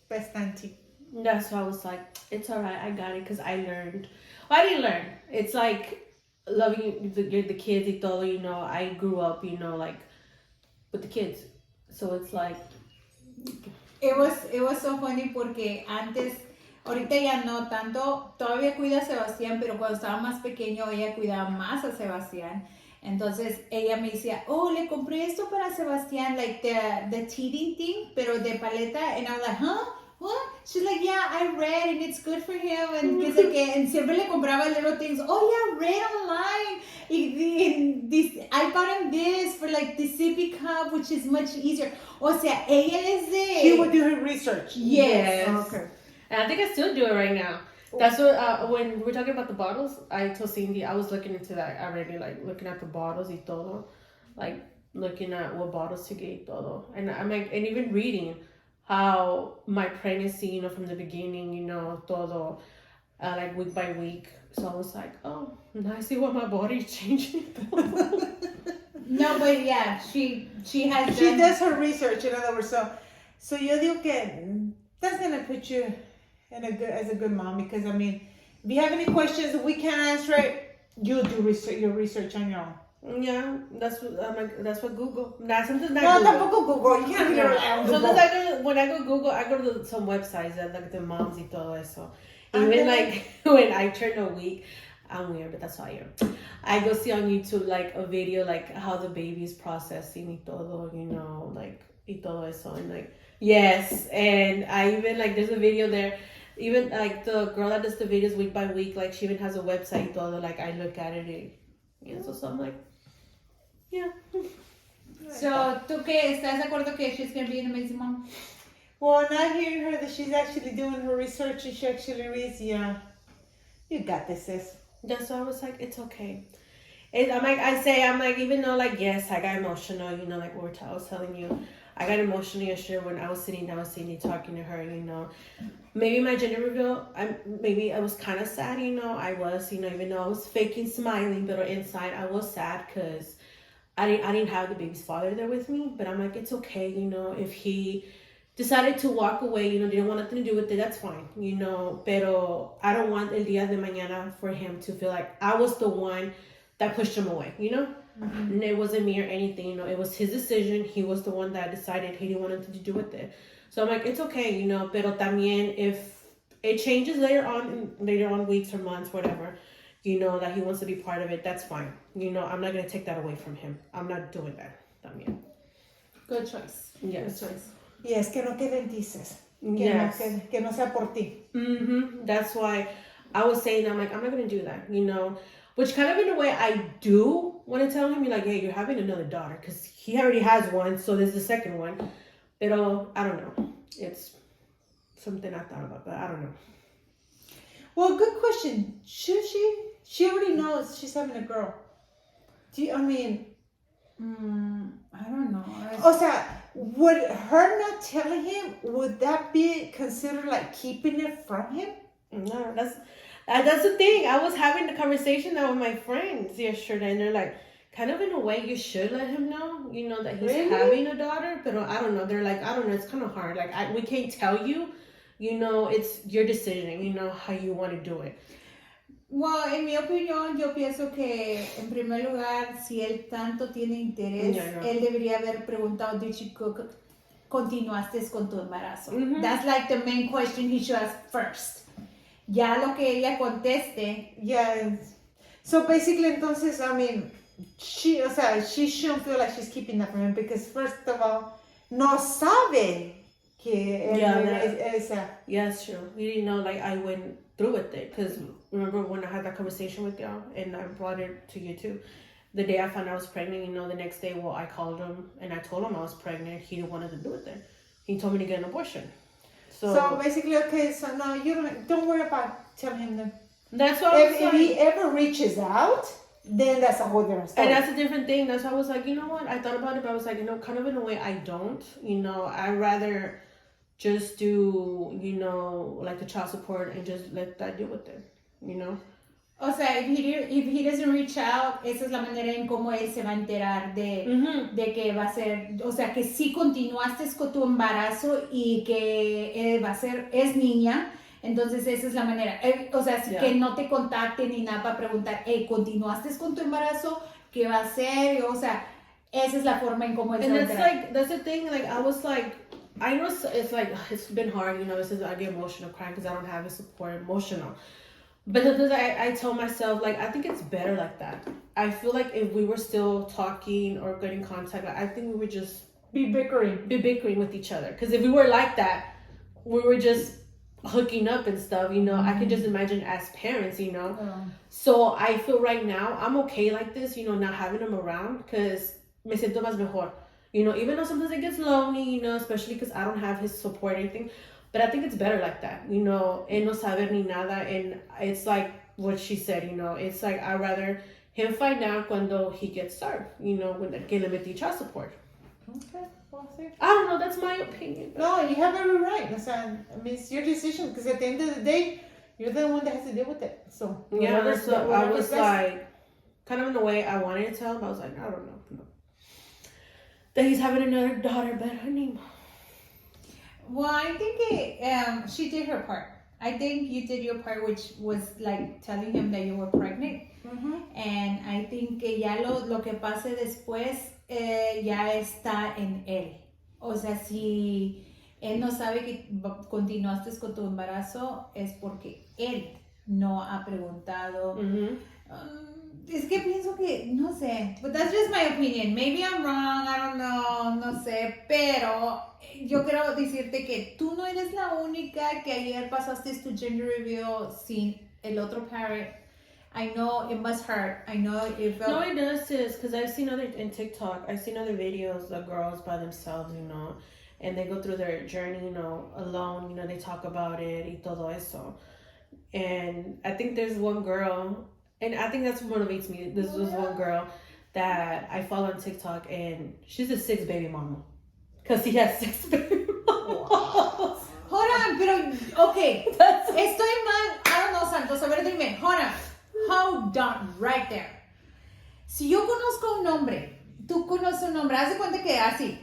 best auntie. That's why I was like, it's alright. I got it because I learned. Well, I didn't learn. It's like loving the kids y todo, you know. I grew up, you know, like with the kids. So it's like. It was so funny porque antes, ahorita ya no tanto, todavía cuida a Sebastián, pero cuando estaba más pequeño ella cuidaba más a Sebastián. Entonces ella me decía, oh, le compré esto para Sebastián, like the teething thing, pero de paleta. And I'm like, huh? What? She's like, yeah, I read and it's good for him. And que sé que, and siempre le compraba little things. Oh yeah, read online. I bought him this for like the sippy cup, which is much easier. O sea, ella es de. She would do her research. Yes. Okay. And I think I still do it right now. That's what, when we're talking about the bottles, I told Cindy, I was looking into that already, like looking at the bottles y todo, like looking at what bottles to get y todo. And I'm like, and even reading how my pregnancy, you know, from the beginning, you know, todo, like week by week. So I was like, oh, now I see what my body's changing. No, but yeah, she has. She does her research, in other words. So yo digo que that's gonna put you in as a good mom, because I mean, if you have any questions that we can't answer it, you do your research on your own. Yeah, that's what I'm like. That's what Google. Not sometimes not No, Google. tampoco Google. You can't rely on Google. Sometimes when I go Google, I go to some websites that like the moms y todo eso. Even like when I turn a week, I'm weird, but that's how I am. I go see on YouTube like a video like how the baby is processing y todo, you know, like y todo eso, and like yes, and I even like there's a video there. Even like the girl that does the videos week by week, like she even has a website y todo. Like I look at it, and so I'm like, yeah. So, ¿tú qué? ¿Estás de acuerdo que she's gonna be an amazing mom? Well, now hearing her that she's actually doing her research and she actually reads, yeah, you got this, sis. That's why I was like, it's okay. And I'm like, even though like, yes, I got emotional, you know, like I was telling you, I got emotional yesterday when I was sitting down with Cindy talking to her, you know. Maybe my gender reveal, maybe I was kind of sad, you know. I was, you know, even though I was faking smiling, but inside I was sad because I didn't have the baby's father there with me. But I'm like, it's okay, you know, if he decided to walk away, you know, didn't want nothing to do with it, that's fine, you know. Pero I don't want el día de mañana for him to feel like I was the one that pushed him away, you know. Mm-hmm. And it wasn't me or anything, you know. It was his decision. He was the one that decided he didn't want nothing to do with it. So I'm like, it's okay, you know. Pero también if it changes later on weeks or months, whatever, you know, that he wants to be part of it, that's fine. You know, I'm not gonna take that away from him. I'm not doing that. También. Good choice. Yes. Good choice. Yes, que no queden dices. Yes. Que no sea por ti. Mm-hmm. That's why I was saying, I'm like, I'm not gonna do that, you know. Which kind of in a way I do want to tell him, like, hey, you're having another daughter, because he already has one, so there's the second one. But I don't know. It's something I thought about, but I don't know. Well, good question. Should she? She already knows she's having a girl. I don't know. O sea, would her not telling him, would that be considered like keeping it from him? No, that's the thing. I was having the conversation now with my friends yesterday, and they're like, kind of in a way, you should let him know, you know, that he's having a daughter. But I don't know. They're like, I don't know. It's kind of hard. Like, we can't tell you, you know, it's your decision, you know, how you want to do it. Well, en mi opinión, yo pienso que, en primer lugar, si él tanto tiene interés, él debería haber preguntado, did you continuaste con tu embarazo? Mm-hmm. That's like the main question he should ask first. Ya lo que ella conteste. Yeah. So basically, entonces, I mean, she shouldn't feel like she's keeping that from him, because first of all, no sabe que esa. Yeah, it's true. You didn't know, like, I went through with it, because remember when I had that conversation with y'all, and I brought it to you too. The day I found out I was pregnant, you know, the next day, well, I called him and I told him I was pregnant. He didn't want to do it then. He told me to get an abortion. So basically, okay, so no, you don't worry about telling him that. That's what if he ever reaches out, then that's a whole different story. And that's a different thing. That's why I was like, you know what? I thought about it, but I was like, you know, kind of in a way I don't. You know, I'd rather just do, you know, like the child support and just let that deal with it, you know? O sea, if he doesn't reach out, esa es la manera en cómo él se va a enterar de que va a ser, o sea, que sí continuaste con tu embarazo y que es niña, entonces esa es la manera. O sea, que no te contacte ni nada para preguntar, continuaste con tu embarazo, ¿qué va a ser? O sea, esa es la forma en cómo él se va a enterar. And that's the thing, like, I was like, I know it's like, it's been hard, you know, I get emotional crying because I don't have a support emotional. But I told myself, like, I think it's better like that. I feel like if we were still talking or getting contact, like, I think we would just be bickering with each other. Because if we were like that, we were just hooking up and stuff, you know. I could just imagine as parents, you know. So I feel right now, I'm okay like this, you know, not having them around, because me siento más mejor. You know, even though sometimes it gets lonely, you know, especially because I don't have his support or anything. But I think it's better like that, you know, and no saber ni nada. And it's like what she said, you know, it's like I'd rather him find out cuando he gets served, you know, when que le metí child support. Okay, well, see. I don't know, that's my opinion. No, you have every right. O sea, I mean, it's your decision because at the end of the day, you're the one that has to deal with it. So, Yeah, whatever's- so I whatever's was best. like, kind of in the way I wanted to tell him, I was like, I don't know. No. That he's having another daughter, but her name. Well, I think she did her part. I think you did your part, which was like telling him that you were pregnant. Mhm. And I think que ya lo que pase después ya está en él. O sea, si él no sabe que continuaste con tu embarazo, es porque él no ha preguntado. Mm-hmm. Es que pienso que, no sé, but that's just my opinion. Maybe I'm wrong, I don't know, no sé, pero yo quiero decirte que tú no eres la única que ayer pasaste tu gender reveal sin el otro parent. I know it must hurt. I know it felt... No, it does, sis, because I've seen other, in TikTok, I've seen other videos of girls by themselves, you know, and they go through their journey, you know, alone, you know, they talk about it y todo eso. And I think there's one girl, and I think that's what motivates me. This was one girl that I follow on TikTok, and she's a 6 baby mama. Because he has 6 baby mamas. Hold on, pero, okay, estoy mal. I don't know, Santos, a ver, dime, hold on. Hold on, right there. Si yo conozco un hombre, tú conoces un hombre, haz de cuenta que así,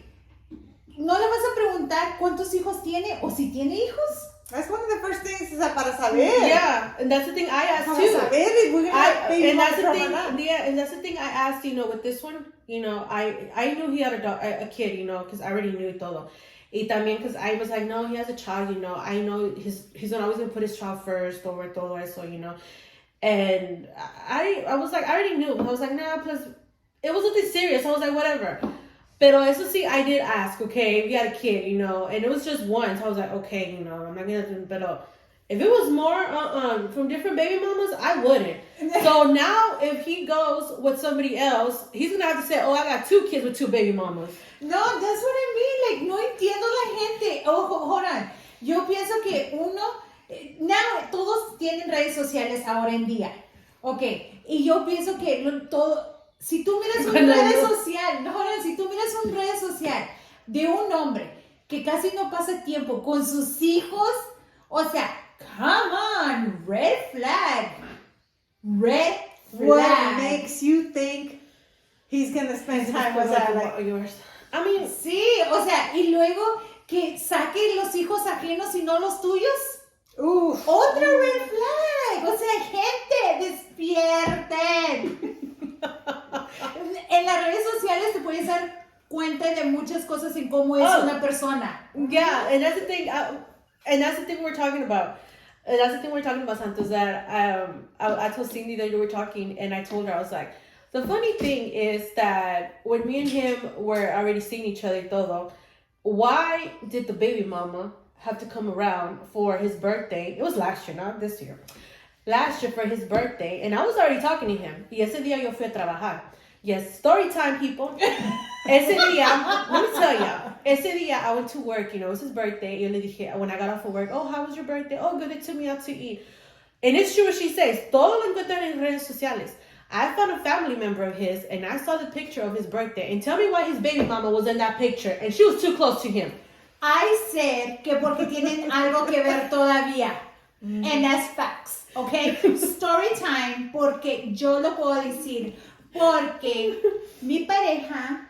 ¿no le vas a preguntar cuántos hijos tiene o si tiene hijos? That's one of the first things is para saber. Yeah, and that's the thing I asked Para too. saber if we're gonna have baby And that's mamas the or thing. not. Yeah, and that's the thing I asked. You know, with this one, you know, I knew he had a kid. You know, because I already knew todo. Y también because I was like, no, he has a child. You know, I know he's always gonna put his child first over todo eso. You know, and I was like, I already knew. I was like, nah. Plus, it was nothing serious. I was like, whatever. Pero eso sí, I did ask. Okay, we had a kid. You know, and it was just once. I was like, okay, you know, I'm not gonna do. Pero if it was more from different baby mamas, I wouldn't. So now, if he goes with somebody else, he's gonna have to say, "Oh, I got 2 kids with 2 baby mamas." No, that's what I mean. Like, no entiendo la gente. Oh, hold on. Yo pienso que now, todos tienen redes sociales ahora en día. Ok, y yo pienso que si tú miras una red social de un hombre que casi no pasa tiempo con sus hijos, o sea, come on, red flag. Red flag. What makes you think he's gonna spend time with that? Like, Yours. I mean, Sí, o sea, y luego que saque los hijos ajenos y no los tuyos. oof. Otra red flag. O sea, gente, despierten. En las redes sociales te puedes dar cuenta de muchas cosas en cómo es una persona. yeah, and that's the thing. And that's the thing we're talking about. And that's the thing we're talking about, Santos. That I told Cindy that you were talking, and I told her, I was like, the funny thing is that when me and him were already seeing each other y todo, why did the baby mama have to come around for his birthday? It was last year, not this year. Last year for his birthday, and I was already talking to him. Y ese día yo fui a trabajar. Yes, story time, people. Ese día, let me tell ya. Ese día I went to work, you know, it was his birthday. Y yo le dije, when I got off of work, oh, how was your birthday? Oh, good, they took me out to eat. And it's true what she says. Todo lo encuentran en redes sociales. I found a family member of his, and I saw the picture of his birthday. And tell me why his baby mama was in that picture, and she was too close to him. I said que porque tienen algo que ver todavía. And that's facts, okay? Story time, porque yo lo puedo decir. Porque mi pareja,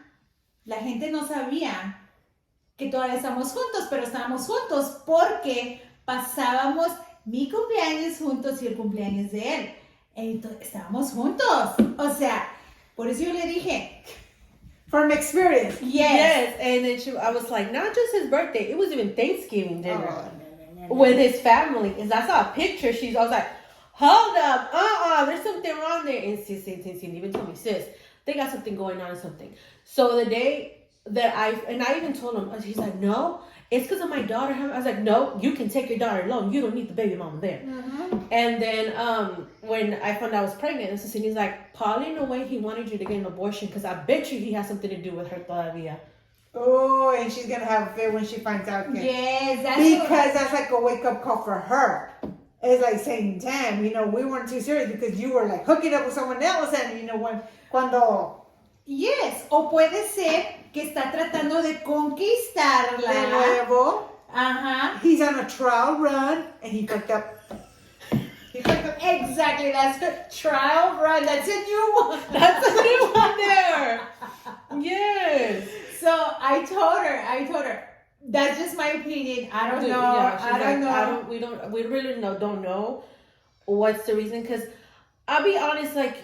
la gente no sabía que todavía estamos juntos, pero estábamos juntos porque pasábamos mi cumpleaños juntos y el cumpleaños de él. Entonces, estábamos juntos. O sea, por eso yo le dije, From experience. Yes, and then I was like, not just his birthday, it was even Thanksgiving dinner Oh, with his family. And I saw a picture. I was like, hold up, there's something wrong there. And sis even told me, sis, they got something going on or something. So the day that I even told him, he's like, no, it's because of my daughter. I was like, no, you can take your daughter alone. You don't need the baby mama there. And then when I found out I was pregnant, and he's like, probably in a way he wanted you to get an abortion because I bet you he has something to do with her todavía. Oh, and she's gonna have a fit when she finds out. Okay. Yes, Because that's like a wake up call for her. It's like saying, damn, we weren't too serious because you were like hooking up with someone else, and cuando Yes, o puede ser que está tratando de conquistarla. de nuevo, Ajá. he's on a trial run and he fucked up. Exactly, that's a trial run. That's a new one. That's a new one there. Yes. So I told her, that's just my opinion. I don't know. Yeah, she's I don't like, know. we really don't know what's the reason. Because I'll be honest, like,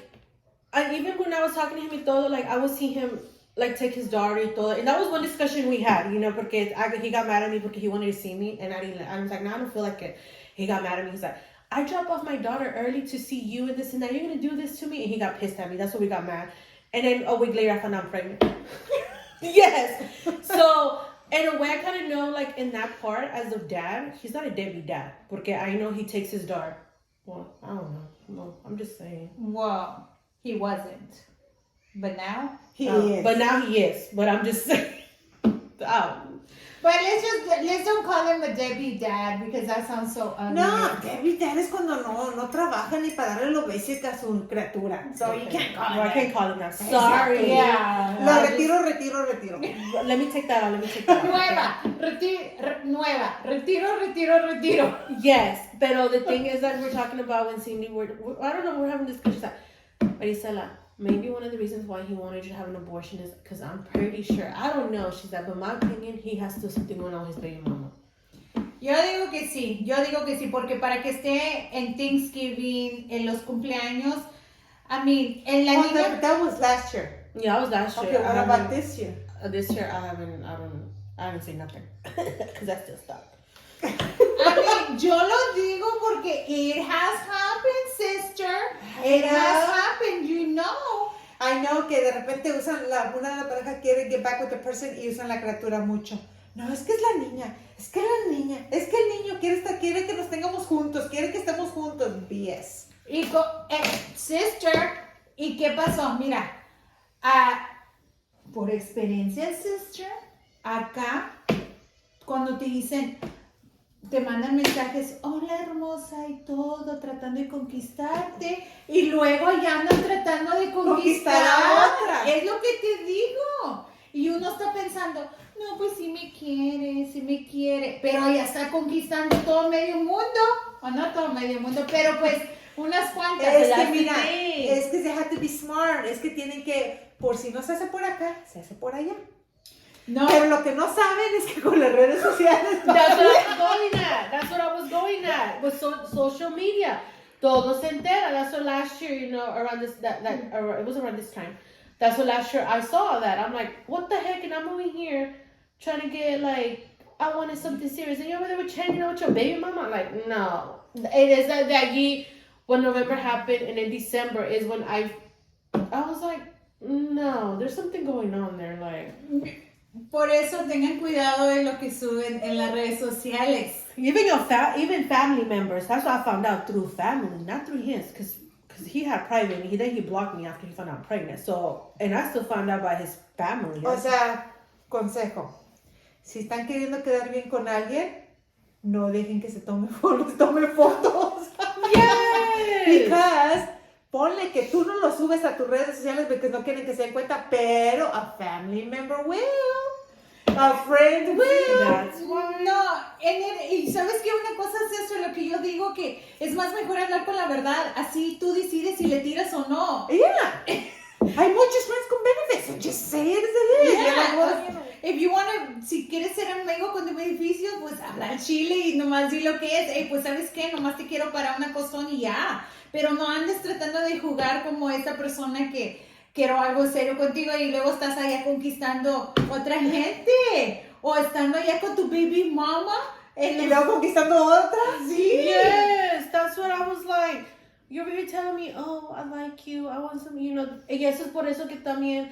even when I was talking to him y todo, like, I would see him, like, take his daughter y todo. And that was one discussion we had, porque he got mad at me because he wanted to see me. And I was like, no, I don't feel like it. He got mad at me. He's like, I dropped off my daughter early to see you and this and that. You're going to do this to me? And he got pissed at me. That's what we got mad. And then a week later, I found out I'm pregnant. Yes. So, in a way, I kind of know, like, in that part, as a dad, he's not a deadbeat dad. Porque I know he takes his daughter. Well, I don't know. No, I'm just saying. Well, he wasn't. But now? He is. But now he is. But I'm just saying. But let's don't call him a deadbeat dad because that sounds so ugly. No, Debbie Dad es cuando no trabaja ni para darle lo basic a su criatura. So you can't call No, I him can't call him that. Sorry. Yeah. Lo retiro. Let me take that out. Retiro. Yes, pero the thing is that we're talking about when Cindy, I don't know, we're having discussions that, Marisela, maybe one of the reasons why he wanted you to have an abortion is because I'm pretty sure, I don't know, she's like, but my opinion, he has to do something going on with his baby mama. Yo digo que sí, porque para que esté en Thanksgiving, en los cumpleaños, I mean, en la niña... That was last year. Yeah, I was last year. Okay, what about this year? This year, I haven't seen nothing. Because I still stopped. I mean, yo lo digo porque it has happened, sister. It has happened, I know que de repente usan una de la pareja quiere get back with the person y usan la criatura mucho. No, es que es la niña, es que el niño quiere que nos tengamos juntos, quiere que estemos juntos. BS. Sister, ¿y qué pasó? Mira, por experiencia, sister, acá, cuando te dicen, te mandan mensajes, hola hermosa y todo, tratando de conquistarte, y luego ya andan tratando de conquistar a otra. Es lo que te digo. Y uno está pensando, no, pues sí me quiere, pero ya está conquistando todo medio mundo, o no todo medio mundo, pero pues unas cuantas. Es que mira, es que they have to be smart, es que tienen que, por si no se hace por acá, se hace por allá. No. Pero lo que no saben es que con las redes sociales. That's what I was going at. With social media. Todo se entera. That's what last year, around this, it was around this time. That's what last year I saw that. I'm like, what the heck? And I'm over here trying to get, like, I wanted something serious. And you're over there with hanging out with your baby mama? I'm like, no. It is that when November happened and in December is when I was like, no, there's something going on there. Like, por eso tengan cuidado de lo que suben en las redes sociales. Even family members. That's what I found out through family, not through his, because he had private, and then he blocked me after he found out I'm pregnant. So, and I still found out by his family. O sea, consejo. Si están queriendo quedar bien con alguien, no dejen que se tome fotos. Yes! Because ponle que tú no lo subes a tus redes sociales porque no quieren que se den cuenta, pero a family member will. A friend will. That's why. No, y sabes que una cosa es eso, lo que yo digo que es más mejor hablar con la verdad, así tú decides si le tiras o no. Yeah. Hay muchos friends con benefits, so just say it as it is. Yeah. If you wanna, si quieres ser amigo con tu beneficio, pues habla chile y nomás di lo que es. Hey, pues sabes qué, nomás te quiero para una costón y ya. Pero no andes tratando de jugar como esa persona que quiero algo serio contigo y luego estás allá conquistando otra gente. O estando allá con tu baby mama. Y luego conquistando otra. Sí. Yes, that's what I was like. You're over here telling me, oh, I like you, I want some, y eso es por eso que también,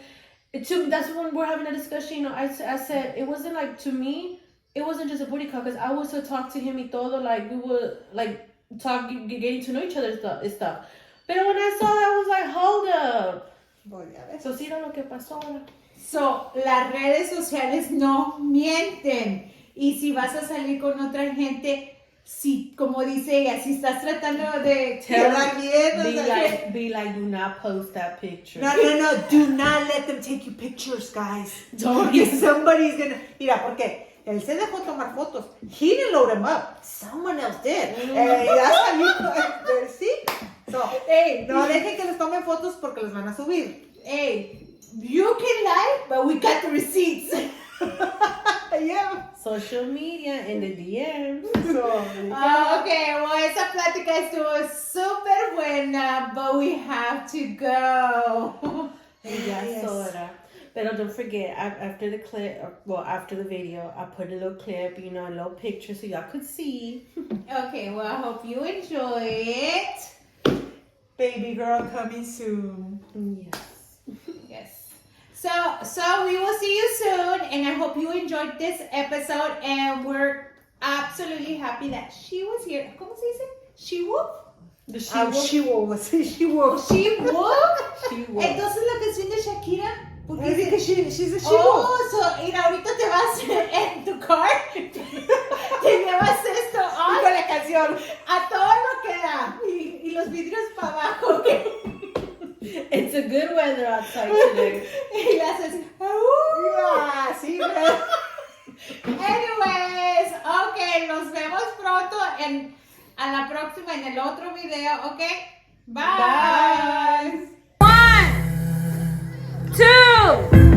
that's when we're having a discussion, I said, it wasn't like, to me, it wasn't just a booty call, because I was to talk to him y todo, like, we would, like, talk, getting to know each other stuff. Pero when I saw that, I was like, hold up. Voy a ver. So, sí, era lo que pasó ahora. So, las redes sociales no mienten. Y si vas a salir con otra gente, si, como dice ella, si estás tratando de Quedar bien, o sea, Be like, do not post that picture. no, do not let them take you pictures, guys. Don't. Porque somebody's gonna, mira, porque él se dejó tomar fotos. He didn't load them up. Someone else did. That's how you, see? So, Hey, no dejen que les tomen fotos porque les van a subir. hey, you can lie, but we got the receipts. Yeah. Social media and the DMs. So, Okay, well, esa plática estuvo súper buena, but we have to go. Ya Yes. es hora. But don't forget, after the clip, after the video, I put a little clip, a little picture so y'all could see. Okay, well, I hope you enjoy it. baby girl coming soon. Yes. Yes. So we will see you soon, and I hope you enjoyed this episode. And we're absolutely happy that she was here. ¿Cómo se dice? She wolf. The she She was. She was. She wolf. She wolf. Entonces la canción de Shakira. Porque dice que she's a she wolf. Oh, so mira, ahorita te vas en tu car, te llevas esto Y con la canción. a todo lo que da y los vidrios para abajo. It's a good weather outside today. Y le haces. Yeah, sí, man. Anyways, ok, nos vemos pronto a la próxima en el otro video, ok? Bye. Bye. 1, 2.